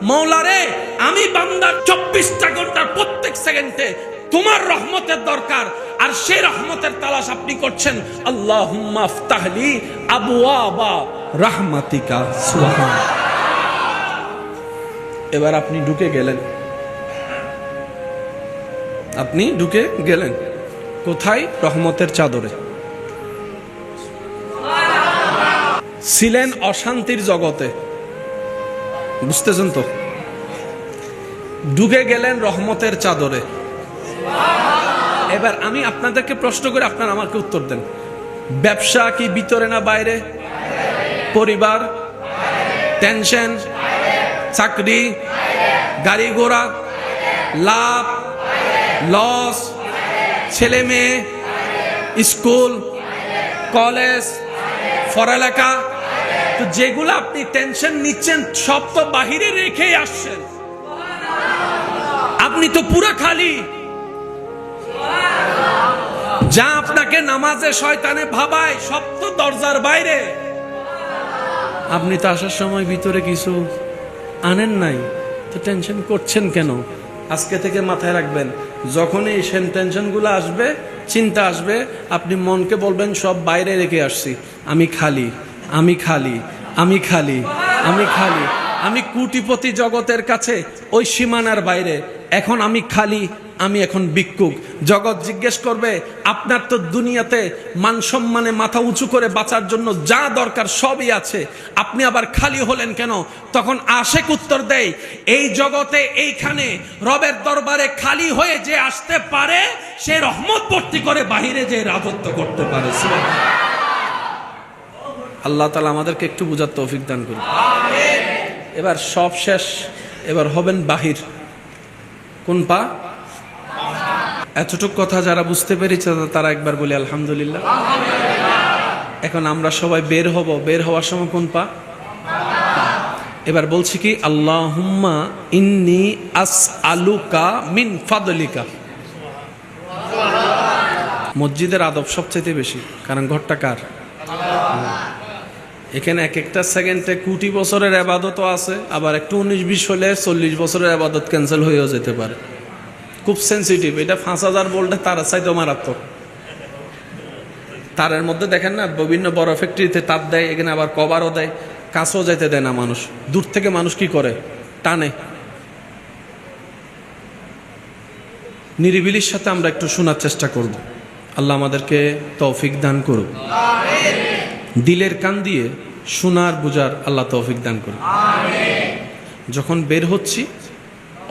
মওলা রে, আমি বান্দার 24টা ঘন্টার প্রত্যেক সেকেন্ডে তোমার রহমতের দরকার, আর সেই রহমতের তালাশ আপনি করছেন। আল্লাহুম্মা আফতাহলি আবওয়াবা রাহমাতিকা। সুবহান। এবার আপনি ঢুকে গেলেন, আপনি ঢুকে গেলেন কোথায়? রহমতের চাদরে। ছিলেন অশান্তির জগতে, বুঝতেছেন তো? ঢুকে গেলেন রহমতের চাদরে। এবার আমি আপনাদেরকে প্রশ্ন করে আপনারা আমাকে উত্তর দেন। ব্যবসা কি ভিতরে না বাইরে? পরিবার, টেনশন, চাকরি, গাড়ি ঘোড়া, লাভ লস, ছেলে মেয়ে, স্কুল কলেজ, পড়ালেখা, তো যেগুলো আপনি টেনশন নিচ্ছেন সব তো বাহিরে রেখেই আসছেন। আপনি তো পুরো খালি। যা আপনাকে নামাজে শয়তানে ভাবায় সব তো দরজার বাইরে। আপনি তো আসার সময় ভিতরে কিছু আনেন নাই, তো টেনশন করছেন কেন? আজকে থেকে মাথায় রাখবেন, যখনই এই টেনশনগুলো আসবে, চিন্তা আসবে, আপনি মনকে বলবেন সব বাইরে রেখে আসছি। আমি খালি, আমি খালি, আমি খালি, আমি খালি। আমি কোটিপতি জগতের কাছে ওই সীমানার বাইরে, এখন আমি খালি, আমি এখন ভিক্ষুক। জগৎ জিজ্ঞেস করবে, আপনার তো দুনিয়াতে মান সম্মানে মাথা উঁচু করে বাঁচার জন্য যা দরকার সবই আছে, আপনি আবার খালি হলেন কেন? তখন আশেক উত্তর দেয়, এই জগতে এইখানে রবের দরবারে খালি হয়ে যে আসতে পারে, সে রহমত ভর্তি করে বাহিরে যে রাজত্ব করতে পারে। আল্লাহ তাআলা আমাদেরকে একটু বুঝার তৌফিক দান করুন। এবার সব শেষ, এবার হবেন বাহির। কোন পা? এতটুক কথা যারা বুঝতে পেরেছে তারা একবার বলি আলহামদুলিল্লাহ। এখন আমরা সবাই বের হব, বের হওয়ার সময় কোন পা? এবার বলছি কি, আল্লাহুম্মা ইন্নী আসআলুকা মিন ফাদলিকা। মসজিদের আদব সবচেয়ে বেশি, কারণ ঘরটা কার? এখানে এক একটা সেকেন্ডে কোটি বছরের ইবাদতও আছে, আবার একটু 19-20 হলে 40 বছরের ইবাদত ক্যান্সেল হয়েও যেতে পারে। খুব সেন্সিটিভ এটা। 5000 ভোল্টে তার চাইতেও মারাত্মক। তারের মধ্যে দেখেন না, বিভিন্ন বড় ফ্যাক্টরিতে তার দেয়, এখানে আবার কভারও দেয়, কাছেও যেতে দেয় না মানুষ। দূর থেকে মানুষ কি করে? টানে। নিরিবিলির সাথে আমরা একটু শোনার চেষ্টা করব। আল্লাহ আমাদেরকে তৌফিক দান করুক। দিলের কান দিয়ে শোনার বুঝার আল্লাহ তৌফিক দান করুক। যখন বের হচ্ছি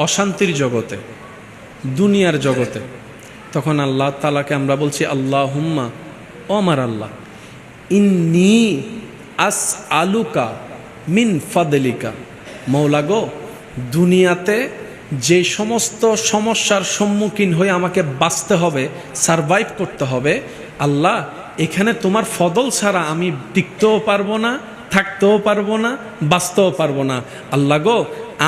অশান্তির জগতে, দুনিয়ার জগতে, তখন আল্লাহ তাআলাকে আমরা বলছি, আল্লাহুম্মা, ও আমার আল্লাহ, ইন্নী আসআলুকা মিন ফাদলিকা। মওলা গো, দুনিয়াতে যে সমস্ত সমস্যার সম্মুখীন হয়ে আমাকে বাঁচতে হবে, সারভাইভ করতে হবে, আল্লাহ এখানে তোমার ফদল ছাড়া আমি টিকতেও পারবো না, থাকতেও পারবো না, বাঁচতেও পারবো না। আল্লাহ গো,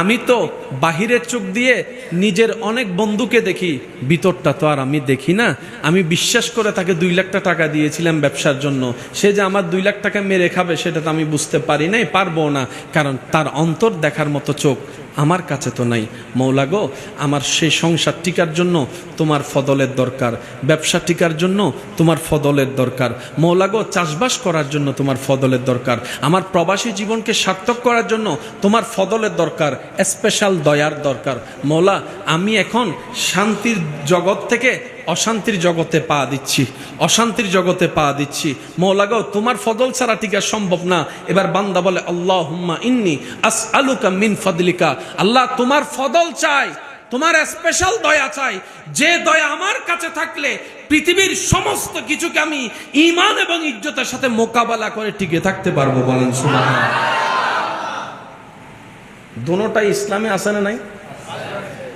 আমি তো বাহিরের চোখ দিয়ে নিজের অনেক বন্ধুকে দেখি, ভিতরটা তো আর আমি দেখি না। আমি বিশ্বাস করে তাকে 2 লাখ টাকা দিয়েছিলাম ব্যবসার জন্য, সে যে আমার 2 লাখ টাকা মেরে খাবে সেটা তো আমি বুঝতে পারি নাই, পারবো না, কারণ তার অন্তর দেখার মতো চোখ আমার কাছে তো নাই। মওলা গো, আমার সেই সংসার টিকার জন্য তোমার ফদলের দরকার, ব্যবসা টিকার জন্য তোমার ফদলের দরকার। মওলা গো, চাষবাস করার জন্য তোমার ফদলের দরকার, আমার প্রবাসী জীবনকে সার্থক করার জন্য তোমার ফদলের দরকার, স্পেশাল দয়ার দরকার। মওলা, আমি এখন শান্তির জগৎ থেকে অশান্তির জগতে পা দিচ্ছি, অশান্তির জগতে পা দিচ্ছি। মওলা গো, তোমার ফদল ছাড়া টিকা সম্ভব না। এবার বান্দা বলে, আল্লাহুম্মা ইন্নী আসআলুকা মিন ফাদলিকা। আল্লাহ, তোমার ফদল চাই, তোমার স্পেশাল দয়া চাই, যে দয়া আমার কাছে থাকলে পৃথিবীর সমস্ত কিছুকে আমি ঈমান এবং ইজ্জতের সাথে মোকাবেলা করে টিকে থাকতে পারবো। বলেন সুবহানাল্লাহ। দোনোটাই ইসলামে আছে না নাই?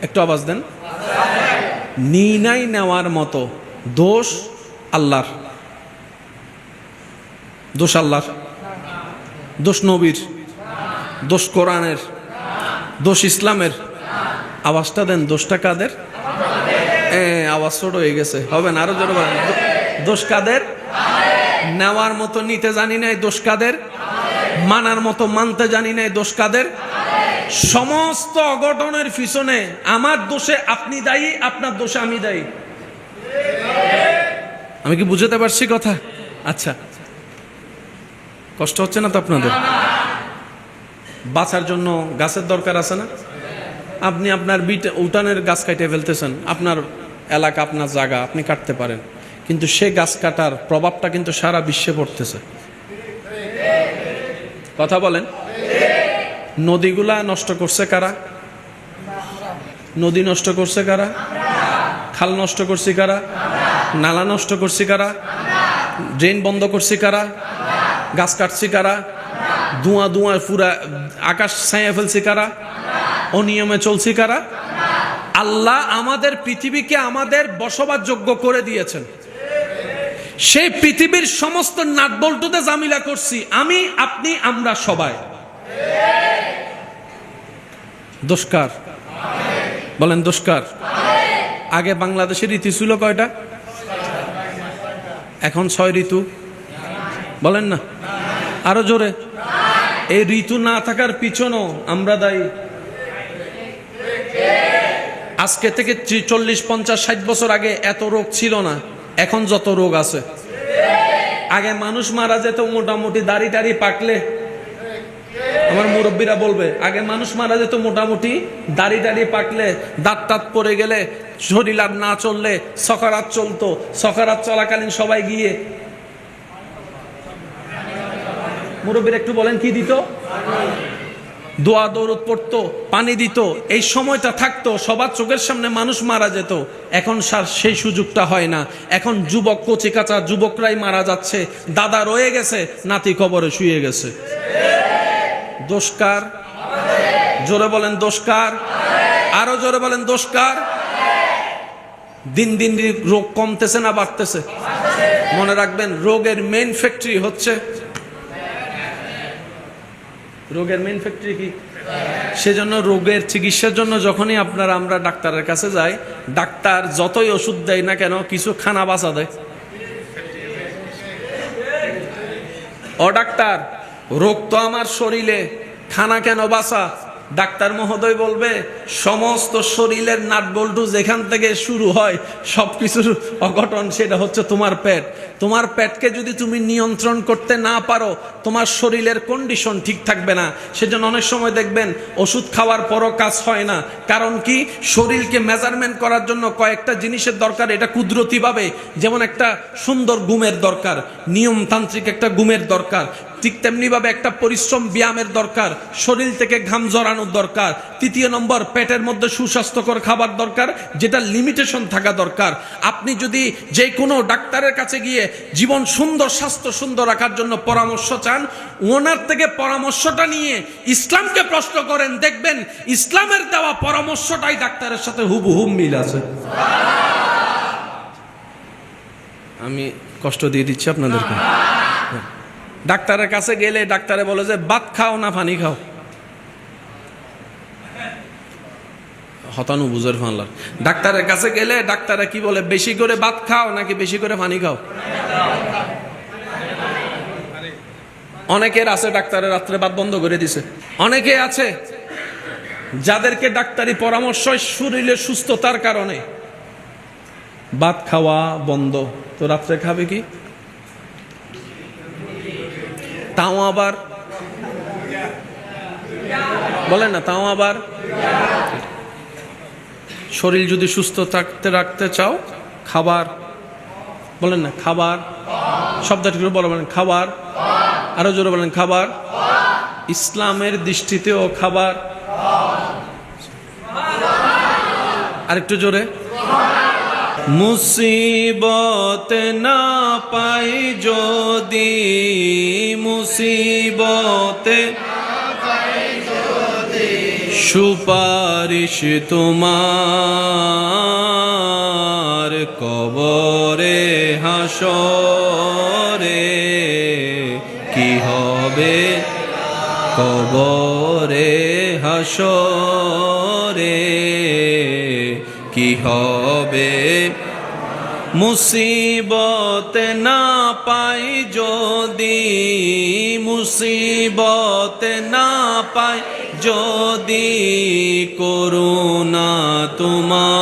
একটু আওয়াজ দেন। নিনাই নেওয়ার মতো দোষ আল্লাহর, দোষ আল্লাহর, দোষ নবীর, দোষ কোরআনের, দোষ ইসলামের। আওয়াজটা দেন, দোষটা কাদের? আওয়াজ ছোট হয়ে গেছে, হবে না, আরো জোরে বলেন। দোষ কাদের? নেওয়ার মতো নিতে জানি নাই, দোষ কাদের? মানার মতো মানতে জানি নাই, দোষ কাদের? সমস্ত অঘটনের পিছনে আমার দোষে আপনি দায়ী, আপনার দোষে আমি দায়ী। আমি কি বুঝাতে পারছি কথা? আচ্ছা, কষ্ট হচ্ছে না তো আপনাদের? বাঁচার জন্য গাছের দরকার আছে না? আপনি আপনার উঠানের গাছ কাটে ফেলতেছেন, আপনার এলাকা, আপনার জায়গা, আপনি কাটতে পারেন, কিন্তু সে গাছ কাটার প্রভাবটা কিন্তু সারা বিশ্বে পড়তেছে। কথা বলেন। নদীগুলা নষ্ট করছে কারা? নদী নষ্ট করছে কারা? খাল নষ্ট করছি কারা? নালা নষ্ট করছি কারা? ড্রেন বন্ধ করছি কারা? গাছ কাটছি কারা? ধোঁয়া ধোঁয়া পুরা আকাশ ছায়া ফেলছি কারা? অনিয়মে চলছি কারা? আল্লাহ আমাদের পৃথিবীকে আমাদের বসবাসযোগ্য করে দিয়েছেন। সেই পৃথিবীর সমস্ত নাটবল্টুতে জামিলা করছি আমি, আপনি, আমরা সবাই। দোষকার? বলেন দোষকার? আগে বাংলাদেশের ঋতু ছিল কয়টা? এখন 6 ঋতু। বলেন না আরো জোরে। এই ঋতু না থাকার পিছনেও আমরা দায়ী। আজকে থেকে 40, 50, 60 বছর আগে এত রোগ ছিল না, এখন যত রোগ আছে। আগে মানুষ মারা যেত মোটামুটি দাড়ি টাড়ি পাকলে, আমার মুরব্বীরা বলবে, আগে মানুষ মারা যেত মোটামুটি দাড়ি টাড়ি পাকলে, দাঁত টাত পড়ে গেলে, শরীর আর না চললে সকারাত চলতো। সকারাত চলাকালীন সবাই গিয়ে মুরব্বীরা একটু বলেন কি দিত? দোয়া দৌড় পড়তো, পানি দিত। এই সময়টা থাকতো, সবার চোখের সামনে মানুষ মারা যেত। এখন সেই সুযোগটা হয় না। এখন যুবক, কচি কাঁচা যুবকরাই মারা যাচ্ছে। দাদা রয়ে গেছে, নাতি কবরে শুয়ে গেছে। দোষকার? জোরে বলেন দোষকার? আরো জোরে বলেন দোষকার? দিন দিন রোগ কমতেছে না বাড়তেছে? মনে রাখবেন, রোগের মেইন ফ্যাক্টরি হচ্ছে, রোগের মেইন ফ্যাক্টরি কি? সেজন্য রোগের চিকিৎসার জন্য যখনই আমরা ডাক্তারের কাছে যাই, ডাক্তার যতই ওষুধ দেয় না কেন, কিছু খানা বাঁচা দেয়। ও ডাক্তার, রোগ তো আমার শরীরে, খানা কেন বাঁচা? ডাক্তার মহোদয় বলবে, সমস্ত শরীরের নাটবল্টু যেখান থেকে শুরু হয় সবকিছুর অঘটন সেটা হচ্ছে তোমার পেট। তোমার পেটকে যদি তুমি নিয়ন্ত্রণ করতে না পারো, তোমার শরীরের কন্ডিশন ঠিক থাকবে না। সেজন্য অনেক সময় দেখবেন ওষুধ খাওয়ার পরও কাজ হয় না। কারণ কি? শরীরকে মেজারমেন্ট করার জন্য কয়েকটা জিনিসের দরকার। এটা কুদরতিভাবে, যেমন একটা সুন্দর ঘুমের দরকার, নিয়মতান্ত্রিক একটা ঘুমের দরকার, ঠিক তেমনি ভাবে একটা পরিশ্রম ব্যায়ামের দরকার, শরীর থেকে ঘাম জড়ানোর দরকার। 3 নম্বর, পেটের মধ্যে সুস্বাস্থ্যকর খাবার দরকার, যেটা লিমিটেশন থাকা দরকার। আপনি যদি যে কোনো ডাক্তারের কাছে গিয়ে জীবন সুন্দর, স্বাস্থ্য সুন্দর রাখার জন্য পরামর্শ চান, ওনার থেকে পরামর্শটা নিয়ে ইসলামকে প্রশ্ন করেন, দেখবেন ইসলামের দেওয়া পরামর্শটাই ডাক্তারের সাথে হুবহু মিল আছে। আমি কষ্ট দিয়ে দিচ্ছি আপনাদেরকে। ডাক্তারের কাছে গেলে ডাক্তারে বলে যে ভাত খাও না পানি খাও। হতানু বুঝের ফানলার। ডাক্তারের কাছে গেলে ডাক্তারে কি বলে? বেশি করে ভাত খাও নাকি বেশি করে পানি খাও? অনেকের আছে ডাক্তারের রাত্রে ভাত বন্ধ করে দিছে। অনেকে আছে যাদেরকে ডাক্তারি পরামর্শ শরীরের সুস্থতার কারণে ভাত খাওয়া বন্ধ, তো রাত্রে খাবে কি? তাও আবার বলেন না, তাও আবার শরীর যদি সুস্থ রাখতে চাও, খাবার, বলেন না খাবার, শব্দটি বলেন খাবার, আরো জোরে বলেন খাবার। ইসলামের দৃষ্টিতেও খাবার। আরেকটু জোরে। মুসিবত না পাই যদি, মুসিবতে সুপারিশ তোমার কবরে হাসরে কি হবে? কবরে হাসরে কি হবে? মুসিবত না পাই যদি, মুসিবত না পাই যদি করুণা তোমার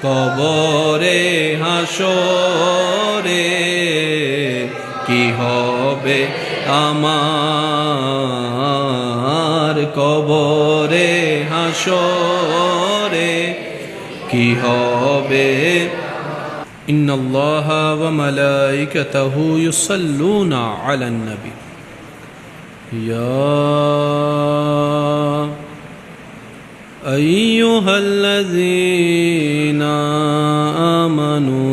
কবরে হাসরে কি হবে আমার কবরে হাসরে কি হবে ইন্নাল্লাহা ওয়া মালাইকাতাহু ইউসাল্লুনা আলান নবী ইয়া আইয়ুহাল্লাযীনা আমানু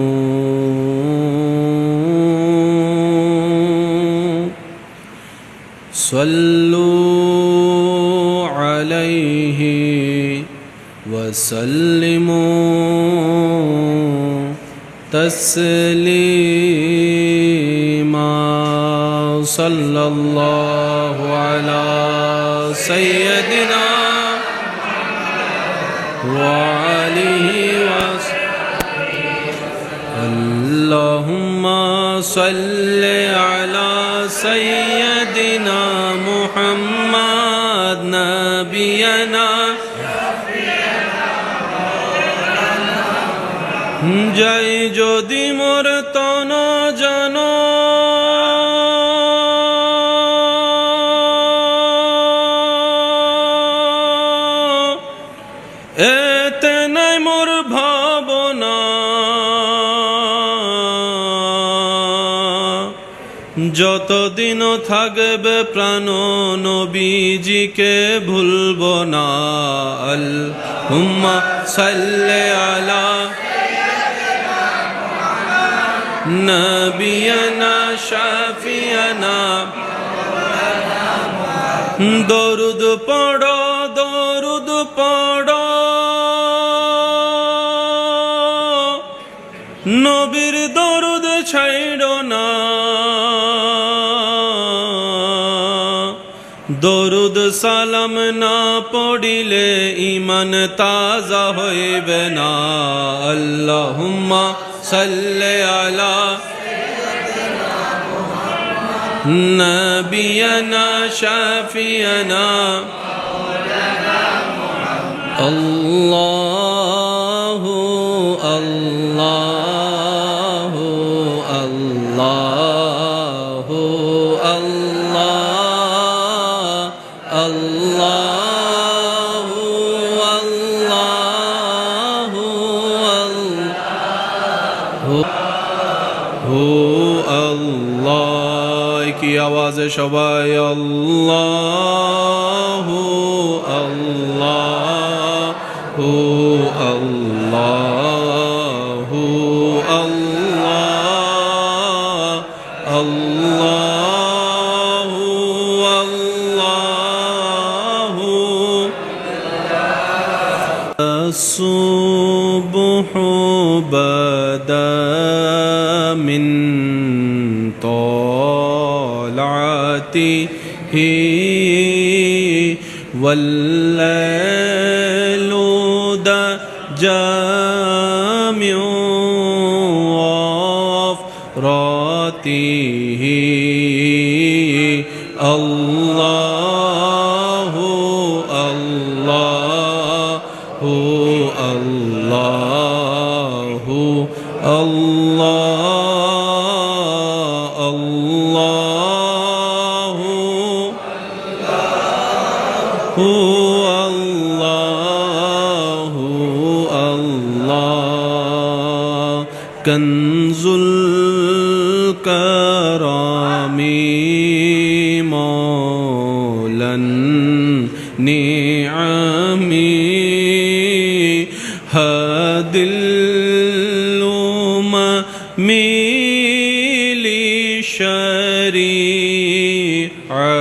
সাল্লু আলাইহি ওয়া সাল্লিমু তসলিমা সাল্লাল্লাহু আলা সাইয়্যিদিনা ওয়া আলিহি ওয়া আল্লাহুম্মা সাল্লি আলা সাইয়্যিদিনা মুহাম্মাদ নাবিয়ানা যাই যদি মোর তন জন এতে নাই মোর ভাবনা যতদিন থাকবে প্রাণ নবীজিকে ভুলব না আল্লাহুম্মা সাল্লি আলা নবিয়ানা শাফিয়ানা দরুদ পড়ো দরুদ পড়ো নবীর দরুদ ছাইড়ো না দরুদ সালাম না পড়িলে ঈমান তাজা হইবে না আল্লাহুম্মা সাল্লি আলা নবিয়ানা শাফিয়ানা আল্লাহু আল্লাহু আল্লাহু আল্লাহ আল্লাহু আল্লাহু আল্লাহু আল্লাহ কি আওয়াজে সবাই আল্লাহু আল্লাহু আল্লাহু আল্লাহ আল্লাহু আল্লাহু الصبح بدا من طلعته والليل جامع وفراته الله الله الله الله الله هو الله الله كنز الكرام مولى النعم هادي الأمم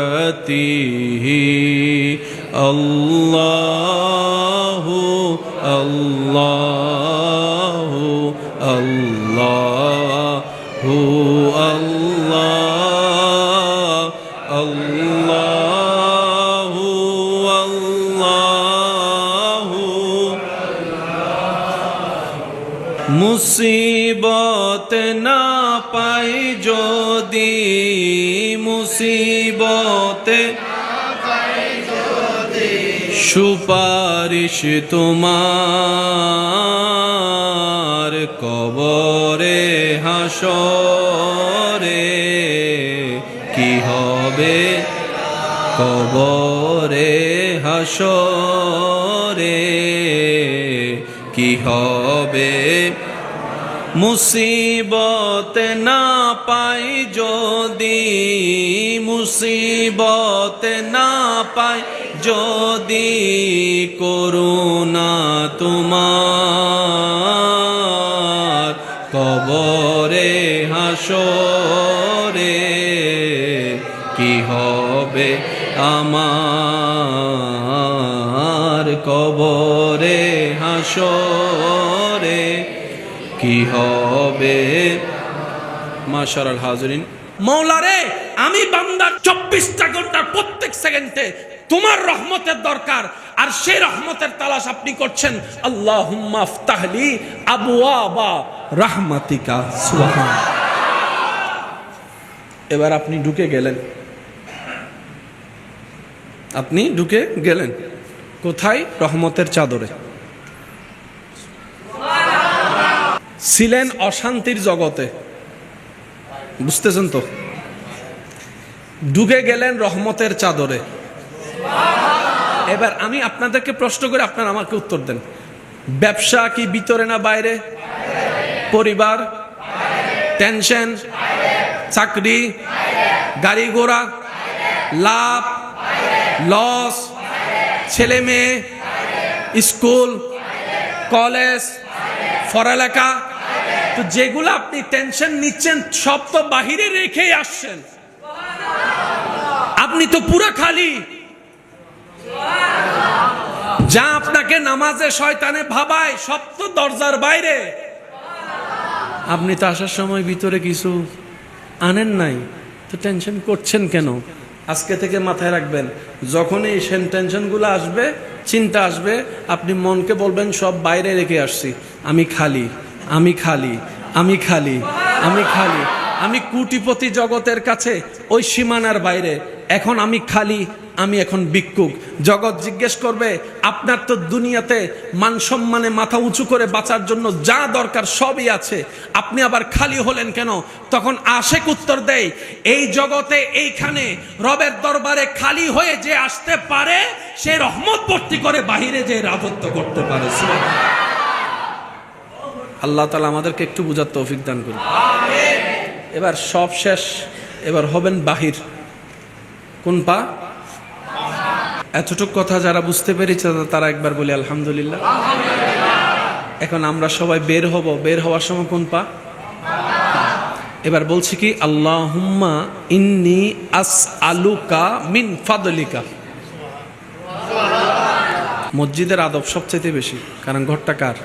لشريعته الله الله الله الله الله الله মুসিবত না পাই যদি মুসিবতে সুপারিশ তোমার কবরে হাসরে কি হবে কবরে হাসরে কি হবে মুসিবত না পাই যদি মুসিবত না পাই যদি করুণা তোমার কবরে হাসরে কি হবে আমার কবরে হাসরে কি হবে মাশাআল্লাহ হাজরিন মাওলা রে আমি বান্দা 24টা ঘন্টার প্রত্যেক সেকেন্ডে তোমার রহমতের দরকার আর সেই রহমতের তালাশ আপনি করছেন আল্লাহুম্মা আফতাহলি আবওয়াবা রাহমাতিকা সুবহান এবার আপনি ঢুকে গেলেন কোথায় রহমতের চাদরে ছিলেন অশান্তির জগতে বুঝতেছেন তো ঢুকে গেলেন রহমতের চাদরে এবার আমি আপনাদেরকে প্রশ্ন করে আপনারা আমাকে উত্তর দেন ব্যবসা কি ভিতরে না বাইরে পরিবার টেনশন চাকরি গাড়ি ঘোড়া লাভ লস ছেলে মেয়ে স্কুল কলেজ পড়ালেখা তো যেগুলো আপনি টেনশন নিচ্ছেন সব তো বাহিরে রেখেই আসছেন আপনি তো পুরো খালি যা আপনাকে নামাজে শয়তানে ভাবায় সব তো দরজার বাইরে আপনি তো আসার সময় ভিতরে কিছু আনেন নাই তো টেনশন করছেন কেন আজকে থেকে মাথায় রাখবেন যখনই এই টেনশনগুলো আসবে চিন্তা আসবে আপনি মনকে বলবেন সব বাইরে রেখে আসছি আমি খালি আমি খালি আমি খালি আমি খালি আমি কোটিপতি জগতের কাছে ওই সীমানার বাইরে এখন আমি খালি আমি এখন ভিক্ষুক জগৎ জিজ্ঞেস করবে আপনার তো দুনিয়াতে মান সম্মানে মাথা উঁচু করে বাঁচার জন্য যা দরকার সবই আছে আপনি আবার খালি হলেন কেন তখন আশেক উত্তর দেয় এই জগতে এইখানে রবের দরবারে খালি হয়ে যে আসতে পারে সে রহমত ভর্তি করে বাহিরে যে রাজত্ব করতে পারে আল্লাহ তাআলা আমাদেরকে একটু বুঝার তৌফিক দান করুন আমিন এবার সব শেষ এবার হবেন বাহির কোন পা এতটুকু কথা যারা বুঝতে পেরেছে তারা একবার বলি আলহামদুলিল্লাহ এখন আমরা সবাই বের হব বের হওয়ার সময় কোন পা এবার বলছি কি আল্লাহুম্মা ইন্নী আসআলুকা মিন ফাদলিকা মসজিদের আদব সবচেয়ে বেশি কারণ ঘরটা কার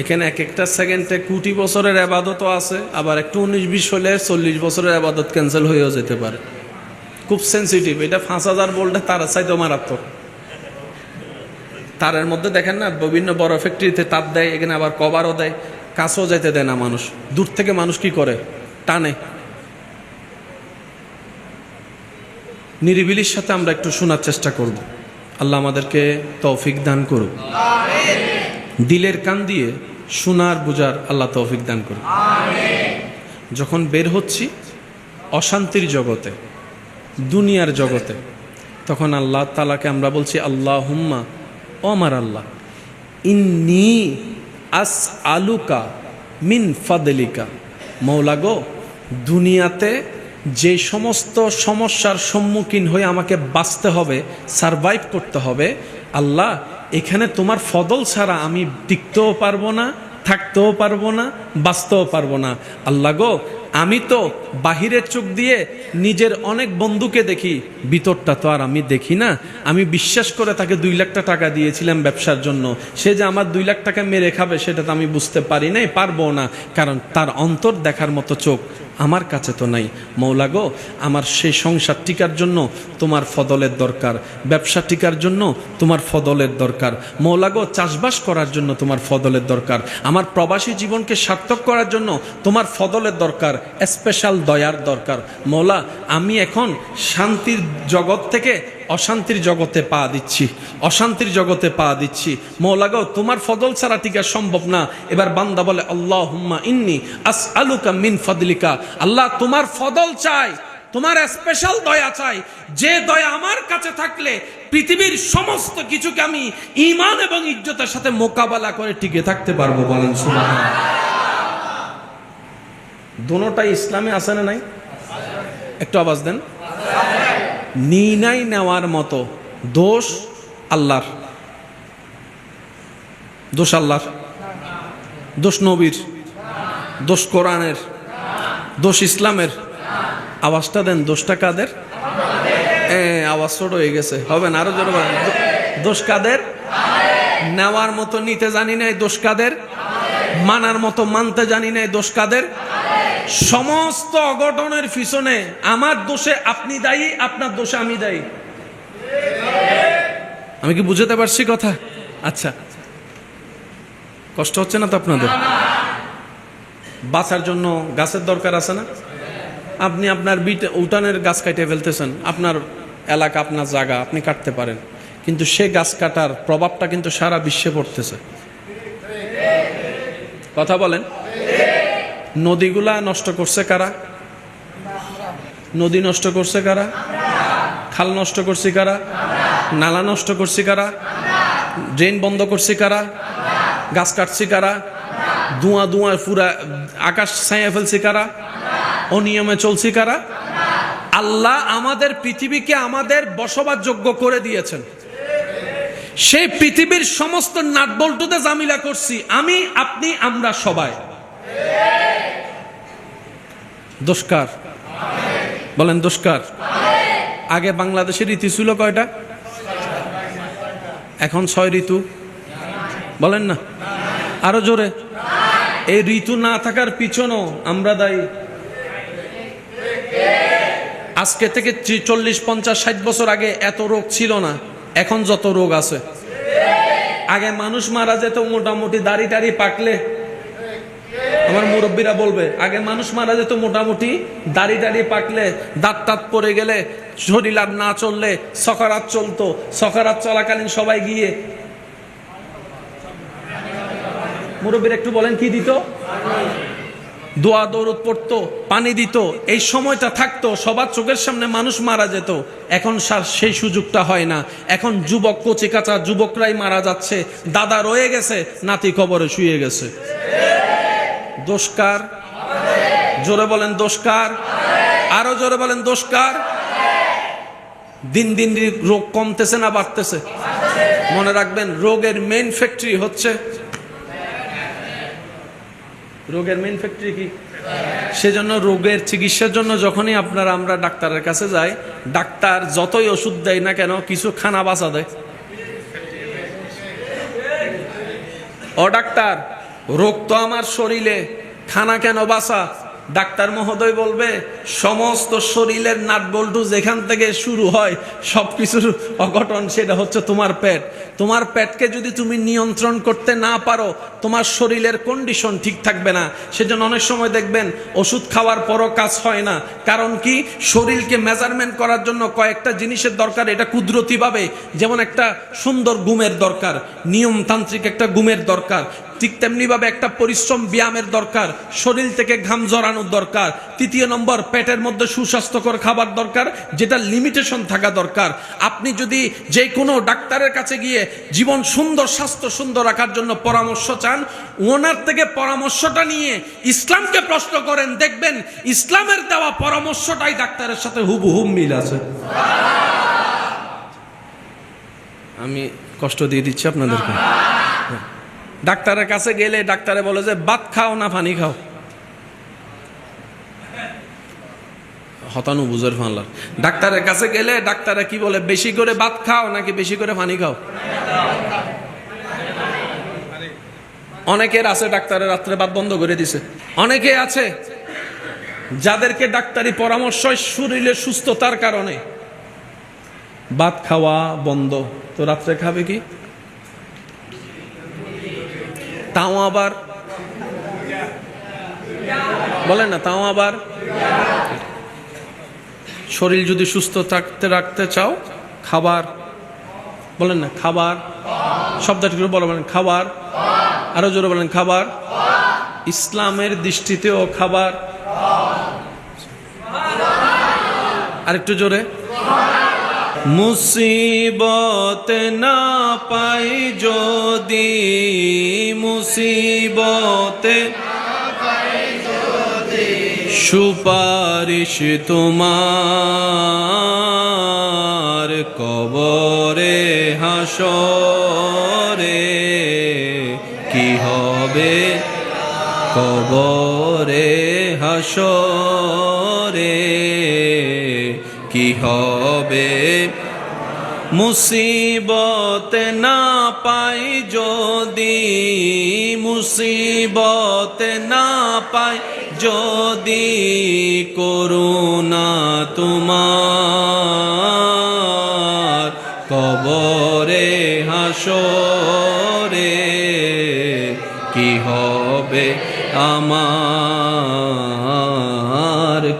এখানে এক একটা সেকেন্ডে কোটি বছরের ইবাদতও আছে আবার একটু 19-20 হলে 40 বছরের ইবাদত ক্যান্সেল হয়েও যেতে পারে খুব সেন্সিটিভ এটা 5000 ভোল্টে তার চাইতে মারাত্মক তারের মধ্যে দেখেন না বিভিন্ন বড় ফ্যাক্টরিতে তার দেয় এখানে আবার কভারও দেয় কাছেও যেতে দেয় না মানুষ দূর থেকে মানুষ কি করে টানে নিরিবিলির সাথে আমরা একটু শোনার চেষ্টা করব আল্লাহ আমাদেরকে তৌফিক দান করুক আমিন দিলের কান দিয়ে শোনার বুঝার আল্লাহ তৌফিক দান করুন আমিন যখন বের হচ্ছি অশান্তির জগতে দুনিয়ার জগতে তখন আল্লাহ তাআলাকে আমরা বলছি আল্লাহুম্মা ও আমার আল্লাহ ইন্নী আসআলুকা মিন ফাদলিকা মওলা গো দুনিয়াতে যে সমস্ত সমস্যার সম্মুখীন হয়ে আমাকে বাঁচতে হবে সারভাইভ করতে হবে আল্লাহ এখানে তোমার ফদল ছাড়া আমি টিকতেও পারবো না থাকতেও পারবো না বাঁচতেও পারবো না আল্লাহ গো আমি তো বাহিরের চোখ দিয়ে নিজের অনেক বন্ধুকে দেখি ভিতরটা তো আর আমি দেখি না আমি বিশ্বাস করে তাকে 2 লাখ টাকা দিয়েছিলাম ব্যবসার জন্য সে যে আমার 2 লাখ টাকা মেরে খাবে সেটা তো আমি বুঝতে পারি নাই পারবো না কারণ তার অন্তর দেখার মতো চোখ আমার কাছে তো নাই মওলা গো আমার সেই সংসার টিকার জন্য তোমার ফদলের দরকার ব্যবসা টিকার জন্য তোমার ফদলের দরকার মওলা গো চাষবাস করার জন্য তোমার ফদলের দরকার আমার প্রবাসী জীবনকে সার্থক করার জন্য তোমার ফদলের দরকার স্পেশাল দয়ার দরকার মওলা আমি এখন শান্তির জগৎ থেকে অশান্তির জগতে পা দিচ্ছি, অশান্তির জগতে পা দিচ্ছি। মওলা গো, তোমার ফজল ছাড়া টিকা সম্ভব না। এবার বান্দা বলে আল্লাহুম্মা ইন্নী আসআলুকা মিন ফাদলিকা, আল্লাহ তোমার ফজল চাই, তোমার স্পেশাল দয়া চাই, যে দয়া আমার কাছে থাকলে পৃথিবীর সমস্ত কিছুকে আমি ঈমান এবং ইজ্জতের সাথে মোকাবেলা করে টিকে থাকতে পারবো। বলেন সুবহানাল্লাহ। দোনোটাই ইসলামে আছে না নাই? একটু আওয়াজ দেন। নির্ণয় নেওয়ার মতো দোষ আল্লাহর, দোষ আল্লাহর, দোষ নবীর, দোষ কোরআনের, দোষ ইসলামের। আওয়াজটা দেন, দোষটা কাদের? আওয়াজ ছোট হয়ে গেছে, হবে না, আরো জোরে বলেন। দোষ কাদের? নেওয়ার মতো নিতে জানি নাই, দোষ কাদের? মানার মতো মানতে জানি নাই, দোষ কাদের? সমস্ত অঘটনের পিছনে আমার দোষে আপনি দায়ী, আপনার দোষে আমি দায়ী। আমি কি বুঝতে পারছি কথা? আচ্ছা, কষ্ট হচ্ছে না তো আপনাদের? বাঁচার জন্য গাছের দরকার আছে না? আপনি আপনার উঠানের গাছ কাটিয়ে ফেলতেছেন, আপনার এলাকা, আপনার জায়গা, আপনি কাটতে পারেন, কিন্তু সে গাছ কাটার প্রভাবটা কিন্তু সারা বিশ্বে পড়তেছে। কথা বলেন। নদীগুলা নষ্ট করছে কারা? নদী নষ্ট করছে কারা? খাল নষ্ট করছি কারা? নালা নষ্ট করছি কারা? ড্রেন বন্ধ করছি কারা? গাছ কাটছি কারা? ধোঁয়া ধোঁয়া পুরা আকাশ ছায়া ফেলছি কারা? অনিয়মে চলছি কারা? আল্লাহ আমাদের পৃথিবীকে আমাদের বসবাসযোগ্য করে দিয়েছেন। সেই পৃথিবীর সমস্ত নাটবল্টুতে জামিলা করছি আমি, আপনি, আমরা সবাই। দোষকার? বলেন দোষকার? আগে বাংলাদেশের ঋতু ছিল কয়টা? এখন 6 ঋতু। বলেন না, আরো জোরে। এই ঋতু না থাকার পিছনেও আমরা দায়ী। আজকে থেকে 40, 50, 60 বছর আগে এত রোগ ছিল না, এখন যত রোগ আছে। আগে মানুষ মারা যেত মোটামুটি দাড়ি টাড়ি পাকলে, আমার মুরব্বীরা বলবে, আগে মানুষ মারা যেত মোটামুটি দাড়ি টাড়ি পাকলে, দাঁত টাত পড়ে গেলে, শরীর আর না চললে সকারাত চলতো। সকারাত চলাকালীন সবাই গিয়ে মুরব্বীরা একটু বলেন কি দিত? দোয়া দৌড় পড়তো, পানি দিত। এই সময়টা থাকতো, সবার চোখের সামনে মানুষ মারা যেত। এখন সেই সুযোগটা হয় না। এখন যুবক, কচি কাঁচা যুবকরাই মারা যাচ্ছে। দাদা রয়ে গেছে, নাতি কবরে শুয়ে গেছে। দোষকার? জোরে বলেন দোষকার? আরো জোরে বলেন দোষকার? দিন দিন রোগ কমতেছে না বাড়তেছে? মনে রাখবেন, রোগের মেইন ফ্যাক্টরি হচ্ছে, রোগের মেইন ফ্যাক্টরি কি? সেজন্য রোগের চিকিৎসার জন্য যখনই আমরা ডাক্তারের কাছে যাই, ডাক্তার যতই ওষুধ দেয় না কেন, কিছু খানা বাঁচা দেয়। ও ডাক্তার, রোগ তো আমার শরীরে, খানা কেন বাঁচা? ডাক্তার মহোদয় বলবে, সমস্ত শরীরের নাটবল্টু যেখান থেকে শুরু হয় সবকিছুর অঘটন সেটা হচ্ছে তোমার পেট। তোমার পেটকে যদি তুমি নিয়ন্ত্রণ করতে না পারো, তোমার শরীরের কন্ডিশন ঠিক থাকবে না। সেজন্য অনেক সময় দেখবেন ওষুধ খাওয়ার পরও কাজ হয় না। কারণ কি? শরীরকে মেজারমেন্ট করার জন্য কয়েকটা জিনিসের দরকার। এটা কুদরতিভাবে, যেমন একটা সুন্দর ঘুমের দরকার, নিয়মতান্ত্রিক একটা ঘুমের দরকার, ঠিক তেমনি ভাবে একটা পরিশ্রম ব্যায়ামের দরকার, শরীর থেকে ঘাম জড়ানোর দরকার। তৃতীয় নম্বর, পেটের মধ্যে সুস্বাস্থ্যকর খাবার দরকার, যেটা লিমিটেশন থাকা দরকার। আপনি যদি যে কোনো ডাক্তারের কাছে গিয়ে জীবন সুন্দর, স্বাস্থ্য সুন্দর রাখার জন্য পরামর্শ চান, ওনার থেকে পরামর্শটা নিয়ে ইসলামকে প্রশ্ন করেন, দেখবেন ইসলামের দেওয়া পরামর্শটাই ডাক্তারের সাথে হুবহু মিল আছে। আমি কষ্ট দিয়ে দিচ্ছি আপনাদেরকে। ডাক্তারের কাছে গেলে ডাক্তারে বলে যে ভাত খাও না পানি খাও। হতানু বুঝের ফানলার। ডাক্তারের কাছে গেলে ডাক্তারে কি বলে? বেশি করে ভাত খাও নাকি বেশি করে পানি খাও? অনেকের আছে ডাক্তারের রাত্রে ভাত বন্ধ করে দিছে। অনেকে আছে যাদেরকে ডাক্তারি পরামর্শ শরীরের সুস্থতার কারণে ভাত খাওয়া বন্ধ, তো রাত্রে খাবে কি? তাও আবার বলেন না, তাও আবার শরীর যদি সুস্থ রাখতে চাও খাবার বলেন না, খাবার শব্দটি করে বলেন, খাবার। আরো জোরে বলেন, খাবার। ইসলামের দৃষ্টিতেও খাবার। আরেকটু জোরে। মুসিবত না পাই যদি, মুসিবতে সুপারিশ তোমার কবরে হাসরে কি হবে, কবরে হাসরে কি হবে। মুসিবত না পাই যদি, মুসিবত না পাই যদি করুণা তোমার কবরে হাসরে কি হবে আমার,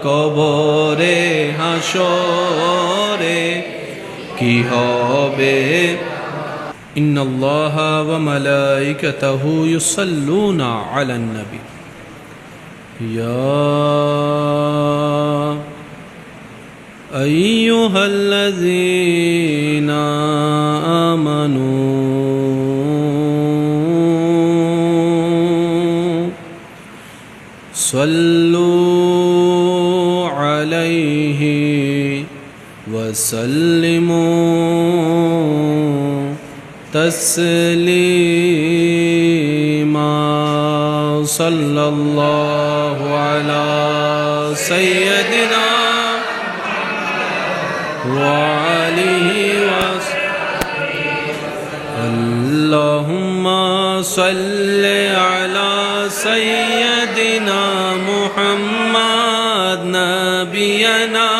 কবরে হাসরে কি হবে। ইন্নাল্লাহা ওয়া মালাইকাতাহু ইউসাল্লুনা আলান নবী ইয়া আইয়ুহাল্লাযীনা আমানু সাল্লু আলাইহি وسلموا تسليما صلى الله على سيدنا وآله اللهم صل على سيدنا محمد نبينا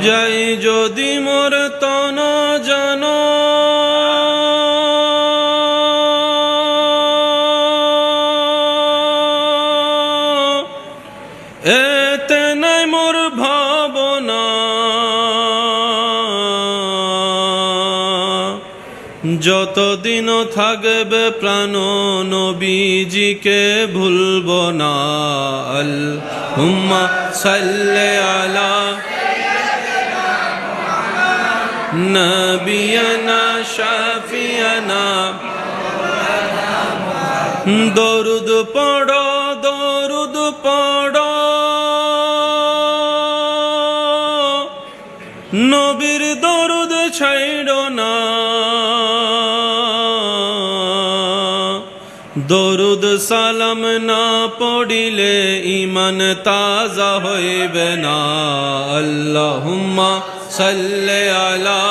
যাই যদি মোর তন জন এতে নাই মোর ভাবনা, যতদিন থাকবে প্রাণ নবীজিকে ভুলব না। আল্লাহুম্মা সাল্লি আলা নবিয়ানা শাফিয়ানা, দরুদ পড়ো, দরুদ পড়ো, নবীর দরুদ ছাইড়ো না। দরুদ সালাম না পড়িলে ইমান তাজা হইবে না। আল্লাহুম্মা সাল্লি আলা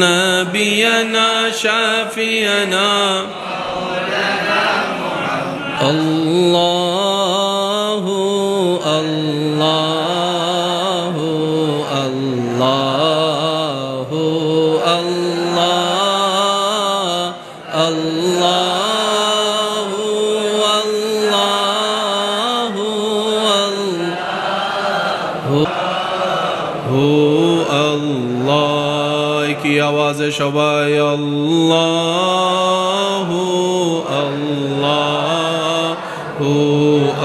নবিয়ানা শাফিয়ানা আল্লাহু আল্লাহু আল্লাহু আল্লাহ আল্লাহু আল্লাহু আল্লাহু আল্লাহ। কি আওয়াজে সবাই আল্লাহু আল্লাহু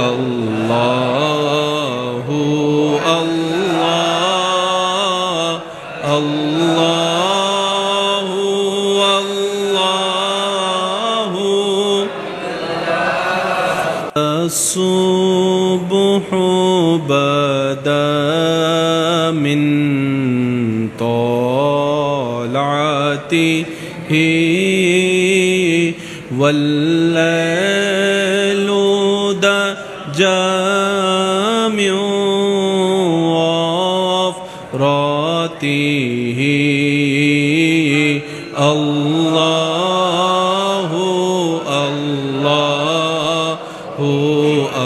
আল্লাহু আল্লাহ আল্লাহু আল্লাহু। الصبح بدا من طلعته والليل جامع وفراته الله الله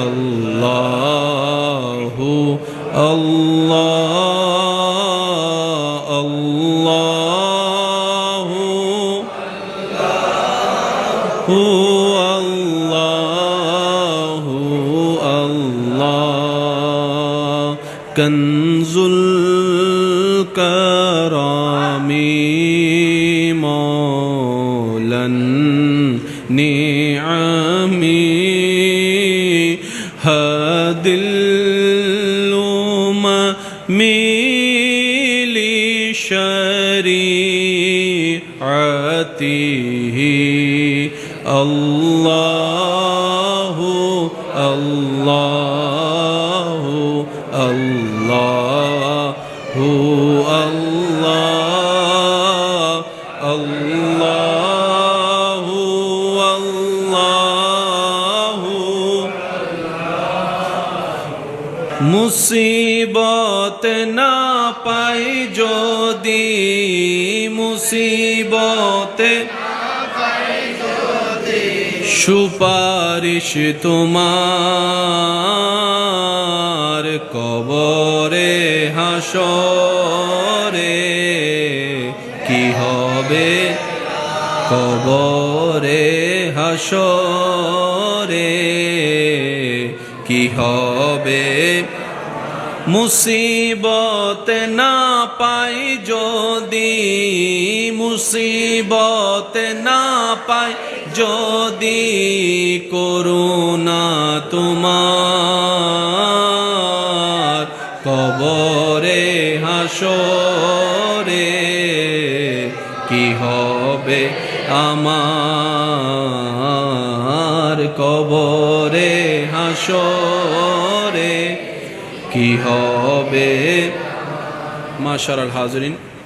الله الله الله هو الله الله কনজুল কারামি মৌলান নিআমি হাদিল উমামি শরীআতিহি আল্লাহু আল্লাহু আল্লাহু আল্লাহ আল্লাহু আল্লাহু মুসিবত না পাই যদি মুসিবত সুপারিশ তোমার কবরে হাসরে কি হবে কবরে হাসরে কি হবে মুসিবত না পাই যদি মুসিবত না পাই যদি করুণা তোমার কবরে হাসরে কি হবে আমার কবরে হাসরে কি হবে মাশাআল্লাহ হাজিরিন।